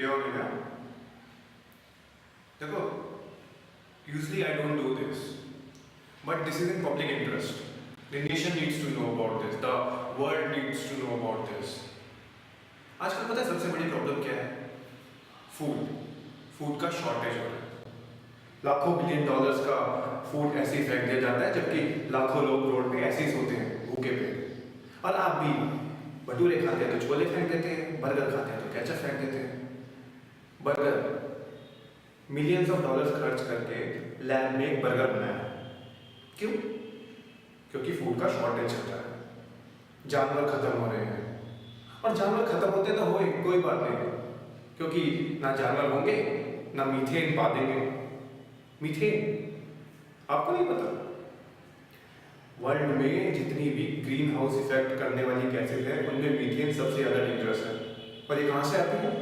Pure हो गया। देखो, usually I don't do this, but this is in public interest. The nation needs to know about this. The world needs to know about this. आजकल पता है सबसे बड़ी problem क्या है? फूड का शॉर्टेज हो रहा है। लाखों बिलियन डॉलर्स का फूड ऐसे ही फेंक दिया जाता है, जबकि लाखों लोग रोड पे ऐसे ही सोते हैं भूखे पे। और आप भी भटूरे खाते हैं तो छोले फेंक देते हैं, बर्गर खाते हैं तो केचप फेंक देते हैं। बर्गर मिलियंस ऑफ डॉलर्स खर्च करके लैब में एक बर्गर बनाया, क्यों? क्योंकि फूड का शॉर्टेज चल रहा है, जानवर खत्म हो रहे हैं। और जानवर खत्म होते तो हो, कोई बात नहीं, क्योंकि ना जानवर होंगे ना मीथेन पा देंगे। मीथेन आपको नहीं पता, वर्ल्ड में जितनी भी ग्रीन हाउस इफेक्ट करने वाली गैसेज है उनमें मीथेन सबसे ज़्यादा डेंजरस है। और ये कहाँ से आती है?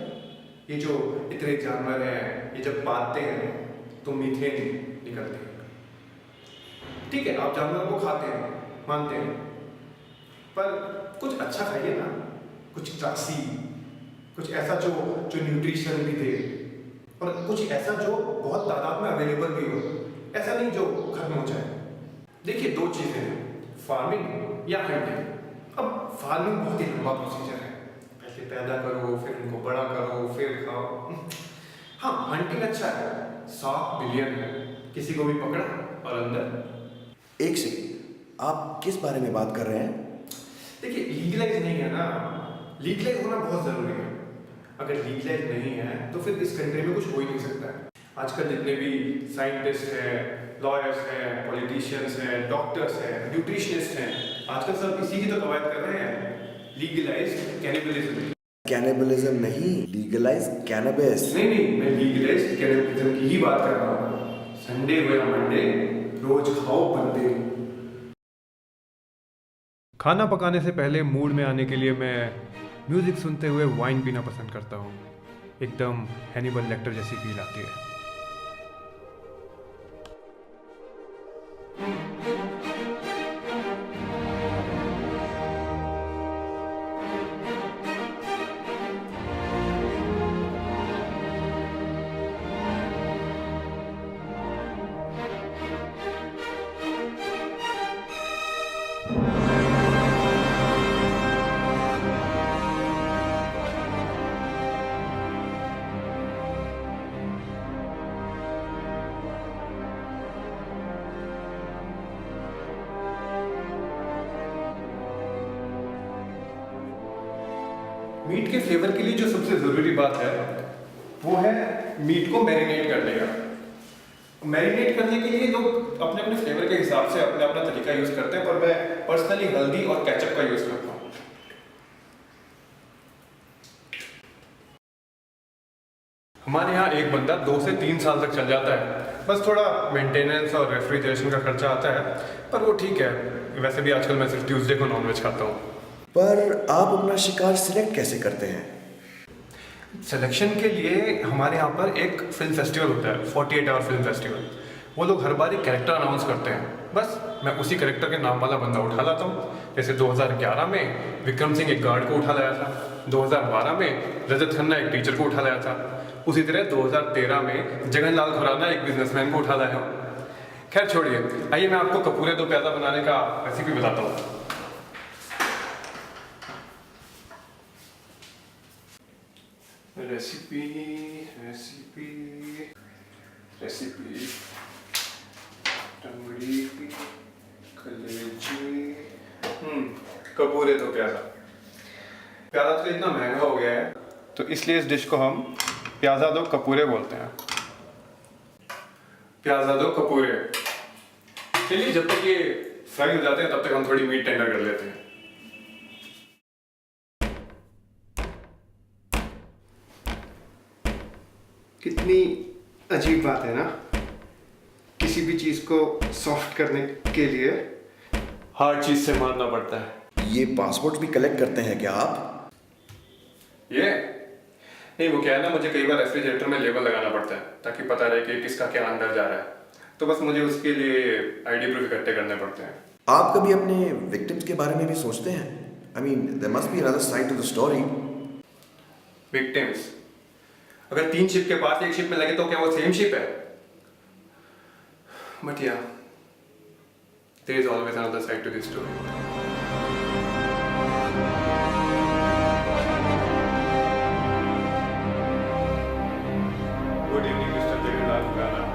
ये जो इतने जानवर हैं, ये जब पालते हैं तो मीथेन निकलते हैं। ठीक है, आप जानवरों को खाते हैं, मानते हैं, पर कुछ अच्छा खाइए ना, कुछ क्लासी, कुछ ऐसा जो न्यूट्रिशन भी दे, और कुछ ऐसा जो बहुत तादाद में अवेलेबल भी हो, ऐसा नहीं जो खत्म हो जाए। देखिए, दो चीज़ें हैं, फार्मिंग या हंटिंग। अब फार्मिंग बहुत ही लंबा प्रोसीजर है, पहले पैदा करो, फिर उनको बड़ा करो, फिर खाओ। हाँ, हंटिंग अच्छा है, 7 बिलियन है, किसी को भी पकड़ा और अंदर। एक सेकंड, आप किस बारे में बात कर रहे हैं? देखिए, लीगलाइज नहीं है ना, लीगलाइज होना बहुत ज़रूरी है। अगर लीगलाइज नहीं है तो फिर इस कंट्री में कुछ हो ही नहीं सकता है। आजकल जितने भी साइंटिस्ट हैं, लॉयर्स हैं, पॉलिटिशियंस हैं, डॉक्टर्स हैं, न्यूट्रिशनिस्ट हैं, आजकल सब इसी की तो कवायद कर रहे हैं, लीगलाइज कैनिबलिज्म। कैनिबलिज्म नहीं, लीगलाइज कैनबिस। नहीं, मैं लीगलाइज कैनिबलिज्म की ही बात कर रहा हूँ। संडे हो या मंडे, रोज खाओ बंदे। खाना पकाने से पहले मूड में आने के लिए मैं म्यूज़िक सुनते हुए वाइन पीना पसंद करता हूँ। एकदम हैनिबल लेक्टर जैसी फील आती है। मीट के फ्लेवर के लिए जो सबसे ज़रूरी बात है वो है मीट को मैरिनेट करने का। मैरिनेट करने के लिए लोग अपने अपने फ्लेवर के हिसाब से अपना अपना तरीका यूज़ करते हैं, पर मैं पर्सनली हल्दी और केचप का यूज़ करता हूँ। हमारे यहाँ एक बंदा 2 से 3 साल तक चल जाता है, बस थोड़ा मेंटेनेंस और रेफ्रिजरेशन का खर्चा आता है, पर वो ठीक है। वैसे भी आजकल मैं सिर्फ ट्यूसडे को नॉनवेज खाता हूँ। पर आप अपना शिकार सिलेक्ट कैसे करते हैं? सिलेक्शन के लिए हमारे यहाँ पर एक फिल्म फेस्टिवल होता है, 48 आवर फिल्म फेस्टिवल। वो लोग हर बार एक कैरेक्टर अनाउंस करते हैं, बस मैं उसी कैरेक्टर के नाम वाला बंदा उठा लाता हूँ। जैसे 2011 में विक्रम सिंह एक गार्ड को उठा लाया था, 2012 में रजत खन्ना एक टीचर को उठा लाया था, उसी तरह 2013 में जगनलाल खुराना एक बिजनेसमैन को उठा लाया। खैर छोड़िए, आइए मैं आपको कपूरे दो प्याज़ा बनाने का रेसिपी बताता हूँ। रेसिपी टंगड़ी कलेजी कपूरे दो प्याज़ा। प्याज़ा तो इतना महंगा हो गया है, तो इसलिए इस डिश को हम प्याज़ा दो कपूरे बोलते हैं। प्याज़ा दो कपूरे। चलिए, जब तक ये फ्राई हो जाते हैं तब तक हम थोड़ी मीट टेंडर कर लेते हैं। कितनी अजीब बात है ना, किसी भी चीज को सॉफ्ट करने के लिए हार्ड चीज से मारना पड़ता है। ये पासपोर्ट भी कलेक्ट करते हैं क्या आप? ये नहीं, वो क्या है ना, मुझे कई बार रेफ्रिजरेटर में लेबल लगाना पड़ता है ताकि पता रहे कि किसका क्या अंदर जा रहा है, तो बस मुझे उसके लिए आईडी प्रूफ इकट्ठे करने पड़ते हैं। आप कभी अपने विक्टिम्स के बारे में भी सोचते हैं? I mean, there must be another side to the story. Victims? अगर 3 शिप के पास एक शिप में लगे तो क्या वो सेम शिप है? But yeah, there is always another side to this story. Good evening mister Jagannath Khurana.